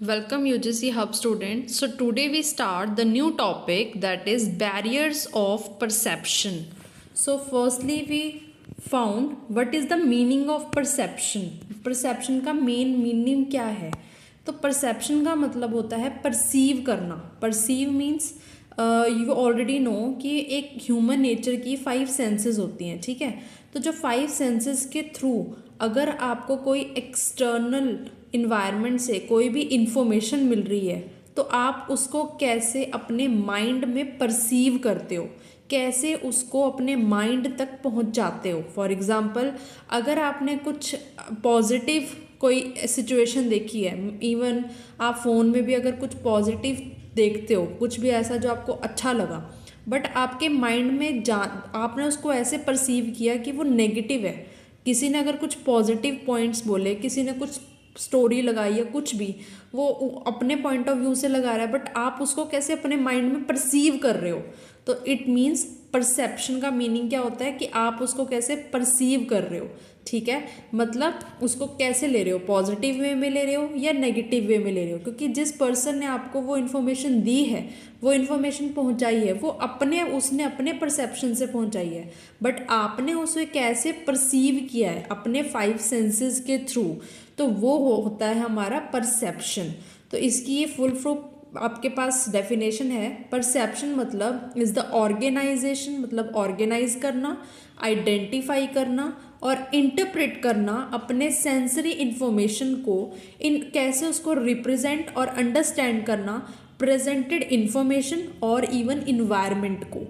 Welcome UGC Hub students. So today we start the new topic that is barriers of perception. So firstly we found what is the meaning of perception. Perception का main meaning क्या है? तो perception का मतलब होता है perceive करना. Perceive means you already know कि एक human nature की 5 senses होती हैं, ठीक है? तो जो 5 senses के थ्रू अगर आपको कोई एक्सटर्नल इन्वायरमेंट से कोई भी इंफॉर्मेशन मिल रही है तो आप उसको कैसे अपने माइंड में परसीव करते हो, कैसे उसको अपने माइंड तक पहुंचाते हो. फॉर एग्जांपल अगर आपने कुछ पॉजिटिव कोई सिचुएशन देखी है, इवन आप फ़ोन में भी अगर कुछ पॉजिटिव देखते हो, कुछ भी ऐसा जो आपको अच्छा लगा, बट आपके माइंड में आपने उसको ऐसे परसीव किया कि वो नेगेटिव है. किसी ने अगर कुछ पॉजिटिव पॉइंट्स बोले, किसी ने कुछ स्टोरी लगाई या कुछ भी, वो अपने पॉइंट ऑफ व्यू से लगा रहा है, बट आप उसको कैसे अपने माइंड में परसीव कर रहे हो. तो इट मीन्स परसेप्शन का मीनिंग क्या होता है कि आप उसको कैसे परसीव कर रहे हो, ठीक है. मतलब उसको कैसे ले रहे हो, पॉजिटिव वे में ले रहे हो या नेगेटिव वे में ले रहे हो. क्योंकि जिस पर्सन ने आपको वो इन्फॉर्मेशन दी है, वो इन्फॉर्मेशन पहुंचाई है, वो उसने अपने परसेप्शन से पहुंचाई है, बट आपने उसे कैसे परसीव किया है अपने 5 सेंसेस के थ्रू, तो वो होता है हमारा परसेप्शन. तो इसकी ये फुल फॉर्म आपके पास डेफिनेशन है. परसेप्शन मतलब इज द ऑर्गेनाइजेशन, मतलब ऑर्गेनाइज करना, आइडेंटिफाई करना और इंटरप्रेट करना अपने सेंसरी इंफॉर्मेशन को, इन कैसे उसको रिप्रेजेंट और अंडरस्टैंड करना प्रेजेंटेड इंफॉर्मेशन और इवन इन्वायरमेंट को.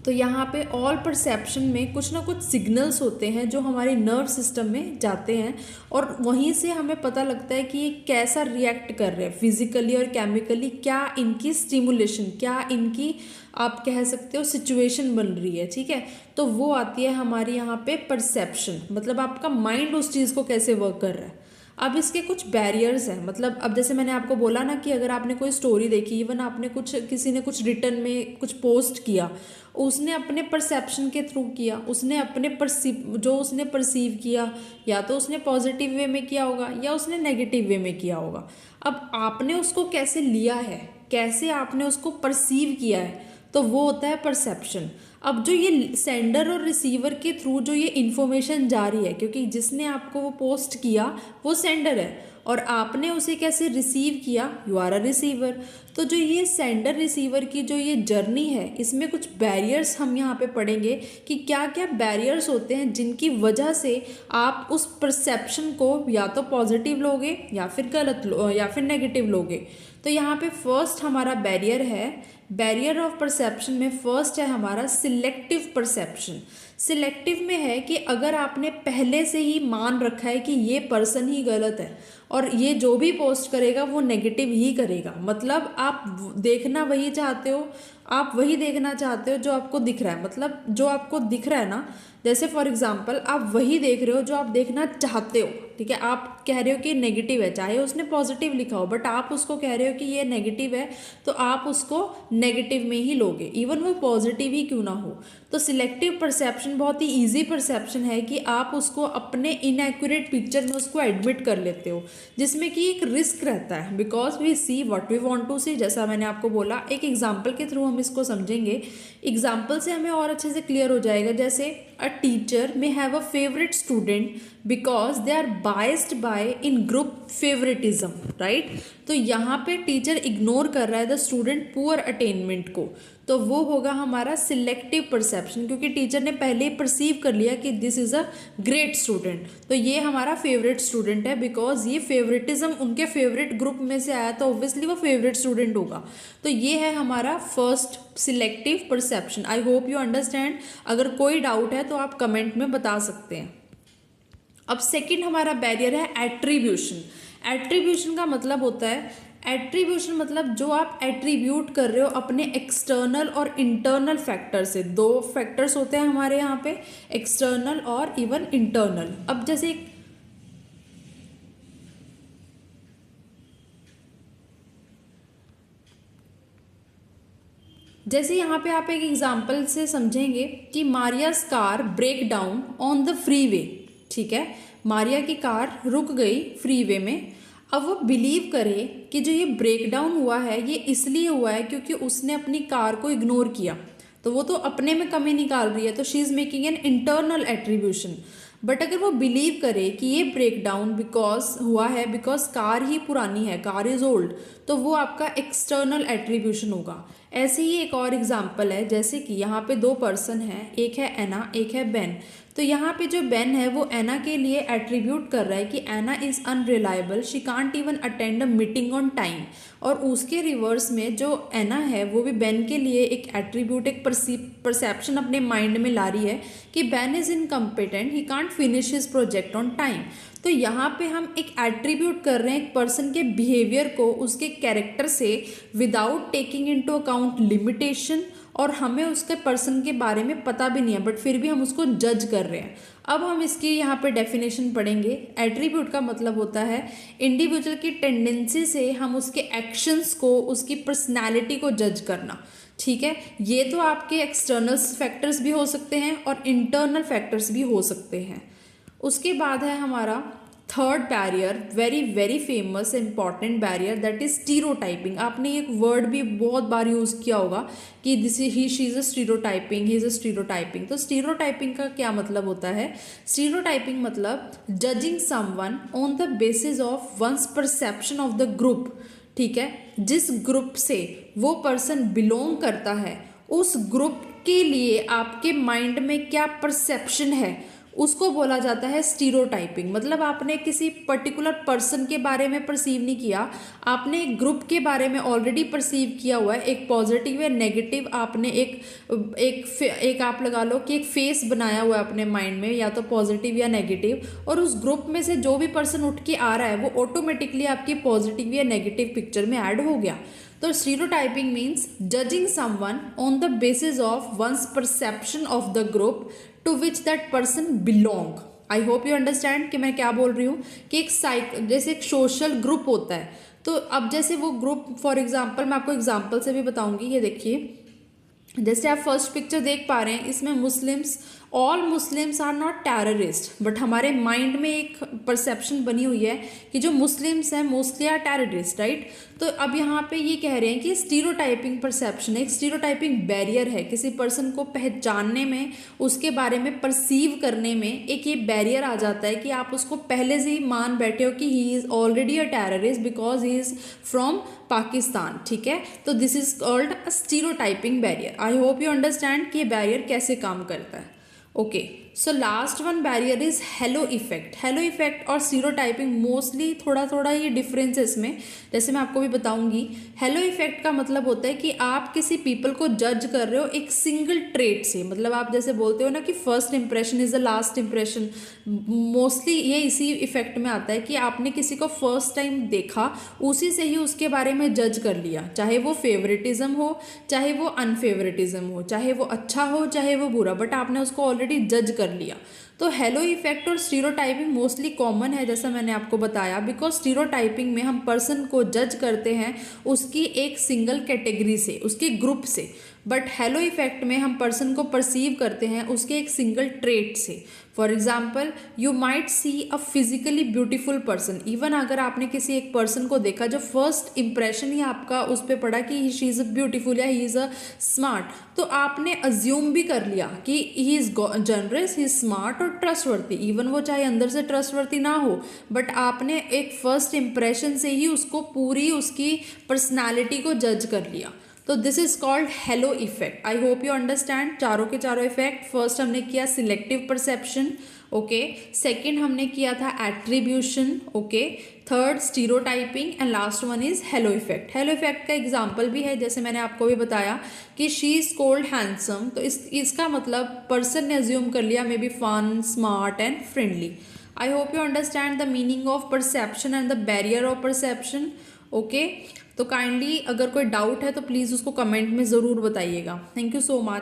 तो यहाँ पे ऑल परसेप्शन में कुछ ना कुछ सिग्नल्स होते हैं जो हमारे नर्व सिस्टम में जाते हैं और वहीं से हमें पता लगता है कि ये कैसा रिएक्ट कर रहे हैं फिजिकली और केमिकली, क्या इनकी स्टिमुलेशन, क्या इनकी आप कह सकते हो सिचुएशन बन रही है, ठीक है. तो वो आती है हमारी यहाँ पे परसेप्शन, मतलब आपका माइंड उस चीज़ को कैसे वर्क कर रहा है. अब इसके कुछ बैरियर्स हैं. मतलब अब जैसे मैंने आपको बोला ना कि अगर आपने कोई स्टोरी देखी, इवन आपने किसी ने कुछ रिटर्न में कुछ पोस्ट किया, उसने अपने परसेप्शन के थ्रू किया, उसने अपने उसने परसीव किया, या तो उसने पॉजिटिव वे में किया होगा या उसने नेगेटिव वे में किया होगा. अब आपने उसको कैसे लिया है, कैसे आपने उसको परसीव किया है, तो वो होता है परसेप्शन. अब जो ये सेंडर और रिसीवर के थ्रू जो ये इन्फॉर्मेशन जा रही है, क्योंकि जिसने आपको वो पोस्ट किया वो सेंडर है और आपने उसे कैसे रिसीव किया, यू आर अ रिसीवर. तो जो ये सेंडर रिसीवर की जो ये जर्नी है, इसमें कुछ बैरियर्स हम यहाँ पे पढ़ेंगे कि क्या क्या बैरियर्स होते हैं जिनकी वजह से आप उस परसेप्शन को या तो पॉजिटिव लोगे या फिर या फिर नेगेटिव लोगे. तो यहाँ पे फर्स्ट हमारा बैरियर है, बैरियर ऑफ परसेप्शन में फर्स्ट है हमारा सिलेक्टिव परसेप्शन. सिलेक्टिव में है कि अगर आपने पहले से ही मान रखा है कि ये पर्सन ही गलत है और ये जो भी पोस्ट करेगा वो नेगेटिव ही करेगा, मतलब आप देखना वही चाहते हो, आप वही देखना चाहते हो जो आपको दिख रहा है. मतलब जो आपको दिख रहा है ना, जैसे फॉर एग्जांपल आप वही देख रहे हो जो आप देखना चाहते हो, ठीक है. आप कह रहे हो कि नेगेटिव है, चाहे उसने पॉजिटिव लिखा हो, बट आप उसको कह रहे हो कि ये नेगेटिव है, तो आप उसको नेगेटिव में ही लोगे, इवन वो पॉजिटिव ही क्यों ना हो. तो सिलेक्टिव परसेप्शन बहुत ही ईजी परसेप्शन है कि आप उसको अपने इनएक्यूरेट पिक्चर में उसको एडमिट कर लेते हो, जिसमें कि एक रिस्क रहता है, because we see what we want to see. जैसा मैंने आपको बोला, एक एग्जांपल के थ्रू हम इसको समझेंगे. एग्जांपल से हमें और अच्छे से क्लियर हो जाएगा. जैसे a teacher may have a favourite student because they are biased by in group favouritism, right. तो यहाँ पे टीचर इग्नोर कर रहा है द स्टूडेंट पुअर अटेनमेंट को, तो वो होगा हमारा सिलेक्टिव परसेप्शन, क्योंकि टीचर ने पहले ही परसीव कर लिया कि this is a great student, तो ये हमारा फेवरेट स्टूडेंट है. बिकॉज ये फेवरेटिज्म उनके फेवरेट ग्रुप में से आया, तो ऑब्वियसली वो फेवरेट स्टूडेंट होगा. तो ये है हमारा first selective perception. I hope you understand. अगर कोई डाउट है तो आप कमेंट में बता सकते हैं. अब सेकंड हमारा बैरियर है एट्रीब्यूशन. एट्रीब्यूशन का मतलब होता है, एट्रीब्यूशन मतलब जो आप एट्रीब्यूट कर रहे हो अपने एक्सटर्नल और इंटरनल फैक्टर से. 2 फैक्टर्स होते हैं हमारे यहाँ पे, एक्सटर्नल और इवन इंटरनल. अब जैसे यहाँ पे आप एक एग्जांपल से समझेंगे कि Maria's car break down on the freeway वे, ठीक है. मारिया की कार रुक गई फ्री वे में. अब वो बिलीव करे कि जो ये ब्रेकडाउन हुआ है ये इसलिए हुआ है क्योंकि उसने अपनी कार को इग्नोर किया, तो वो तो अपने में कमी निकाल रही है, तो she is making an internal attribution. But अगर वो बिलीव करे कि ये ब्रेकडाउन बिकॉज हुआ है बिकॉज कार ही पुरानी है, कार इज़ ओल्ड, तो वो आपका एक्सटर्नल एट्रीब्यूशन होगा। ऐसे ही एक और एग्जांपल है, जैसे कि यहाँ पे दो पर्सन हैं, एक है एना एक है बेन। तो यहाँ पे जो बेन है वो एना के लिए एट्रीब्यूट कर रहा है कि Anna is unreliable, she can't even attend a meeting on time. और उसके रिवर्स में जो एना है वो भी बेन के लिए एक एट्रीब्यूट, एक परसेप्शन अपने माइंड में ला रही है कि Ben is incompetent, he can't finish his project on time. तो यहाँ पे हम एक एट्रीब्यूट कर रहे हैं एक पर्सन के बिहेवियर को उसके कैरेक्टर से, without taking into account limitation, और हमें उसके पर्सन के बारे में पता भी नहीं है बट फिर भी हम उसको जज कर रहे हैं। अब हम इसकी यहाँ पे डेफिनेशन पढ़ेंगे। एट्रीब्यूट का मतलब होता है इंडिविजुअल की टेंडेंसी से हम उसके एक्शंस को, उसकी पर्सनैलिटी को जज करना। ठीक है, ये तो आपके एक्सटर्नल फैक्टर्स भी हो सकते हैं और इंटरनल फैक्टर्स भी हो सकते हैं। उसके बाद है हमारा third barrier, very very famous important barrier, that is stereotyping. आपने एक वर्ड भी बहुत बार यूज़ किया होगा कि this he she is a stereotyping, he is a stereotyping. तो स्टीरियोटाइपिंग का क्या मतलब होता है? स्टीरियोटाइपिंग मतलब judging someone on the basis of one's perception of the group. ठीक है, जिस ग्रुप से वो पर्सन बिलोंग करता है उस ग्रुप के लिए आपके माइंड में क्या परसेप्शन है उसको बोला जाता है स्टीरियोटाइपिंग। मतलब आपने किसी पर्टिकुलर पर्सन के बारे में परसीव नहीं किया, आपने एक ग्रुप के बारे में ऑलरेडी परसीव किया हुआ है, एक पॉजिटिव या नेगेटिव आपने एक आप लगा लो कि एक फेस बनाया हुआ है अपने माइंड में, या तो पॉजिटिव या नेगेटिव, और उस ग्रुप में से जो भी पर्सन उठ के आ रहा है वो ऑटोमेटिकली आपकी पॉजिटिव या नेगेटिव पिक्चर में ऐड हो गया। तो stereotyping means judging someone on the basis of one's perception of the group to which that person belong. I hope you understand कि मैं क्या बोल रही हूँ, कि एक जैसे एक सोशल ग्रुप होता है, तो अब जैसे वो ग्रुप, फॉर एग्जाम्पल मैं आपको एग्जाम्पल से भी बताऊंगी। ये देखिए, जैसे आप फर्स्ट पिक्चर देख पा रहे हैं, इसमें Muslims, all Muslims are not terrorist, but हमारे माइंड में एक परसेप्शन बनी हुई है कि जो मुस्लिम्स हैं मोस्टली आर टेररिस्ट, राइट। तो अब यहाँ पे ये कह रहे हैं कि स्टीरियोटाइपिंग परसेप्शन, एक स्टीरियोटाइपिंग बैरियर है किसी पर्सन को पहचानने में, उसके बारे में परसीव करने में एक ये बैरियर आ जाता है कि आप उसको पहले से ही मान बैठे हो कि he is already a terrorist because he is from Pakistan. ठीक है, तो this is called a stereotyping barrier. I hope you understand कि ये बैरियर कैसे काम करता है। Okay, so last one barrier is hello effect. Hello effect और स्टीरियोटाइपिंग मोस्टली थोड़ा थोड़ा ये डिफरेंस है इसमें, जैसे मैं आपको भी बताऊंगी। हेलो इफेक्ट का मतलब होता है कि आप किसी पीपल को जज कर रहे हो एक सिंगल ट्रेट से, मतलब आप जैसे बोलते हो ना कि first impression is the last impression, mostly ये इसी इफेक्ट में आता है कि आपने किसी को फर्स्ट टाइम देखा उसी से ही उसके बारे में जज कर लिया, चाहे वो फेवरेटिज्म हो चाहे वो अनफेवरेटिज्म हो, चाहे वो अच्छा हो चाहे वो बुरा, बट आपने उसको ऑलरेडी जज कर लिया। तो हेलो इफेक्ट और स्टीरियोटाइपिंग मोस्टली कॉमन है, जैसा मैंने आपको बताया, बिकॉज स्टीरियोटाइपिंग में हम पर्सन को जज करते हैं उसकी एक सिंगल कैटेगरी से, उसके ग्रुप से, बट हेलो इफेक्ट में हम पर्सन को परसीव करते हैं उसके एक सिंगल ट्रेट से। For example, you might see a physically beautiful person, even अगर आपने किसी एक पर्सन को देखा, जो फर्स्ट इंप्रेशन ही आपका उस पर पड़ा कि शी इज़ अ ब्यूटीफुल या ही इज़ अ स्मार्ट, तो आपने अज्यूम भी कर लिया कि he is generous, he is smart और ट्रस्टवर्दी, इवन वो चाहे अंदर से ट्रस्टवर्दी ना हो, बट आपने एक फर्स्ट इंप्रेशन से ही उसको पूरी उसकी पर्सनैलिटी को जज कर लिया। तो this is called hello effect. I hope you understand चारों के चारों इफेक्ट। फर्स्ट हमने किया सिलेक्टिव परसेप्शन, ओके, सेकंड हमने किया था attribution, okay, third stereotyping, and last one is hello effect. Hello effect का एग्जांपल भी है, जैसे मैंने आपको भी बताया कि शी इज कॉल्ड हैंडसम, तो इसका मतलब पर्सन ने अज्यूम कर लिया maybe fun, smart and friendly. I hope you understand the meaning of perception and the barrier of perception, okay. तो काइंडली अगर कोई डाउट है तो प्लीज़ उसको कमेंट में ज़रूर बताइएगा। Thank you so much.